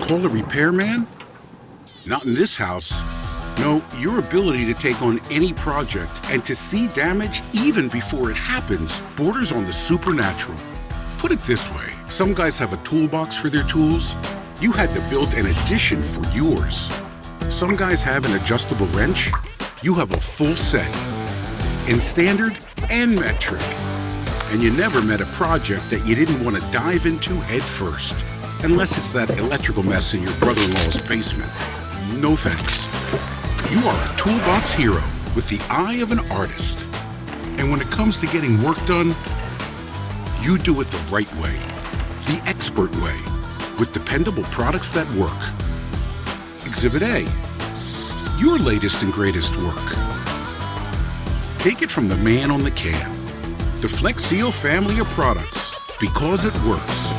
call a repairman? Not in this house. No, your ability to take on any project and to see damage even before it happens borders on the supernatural. Put it this way, some guys have a toolbox for their tools. You had to build an addition for yours. Some guys have an adjustable wrench. You have a full set, in standard and metric. And you never met a project that you didn't want to dive into head first. Unless it's that electrical mess in your brother-in-law's basement. No thanks. You are a toolbox hero with the eye of an artist. And when it comes to getting work done, you do it the right way, the expert way, with dependable products that work. Exhibit A, your latest and greatest work. Take it from the man on the can. The FLEX SEAL family of products, because it works.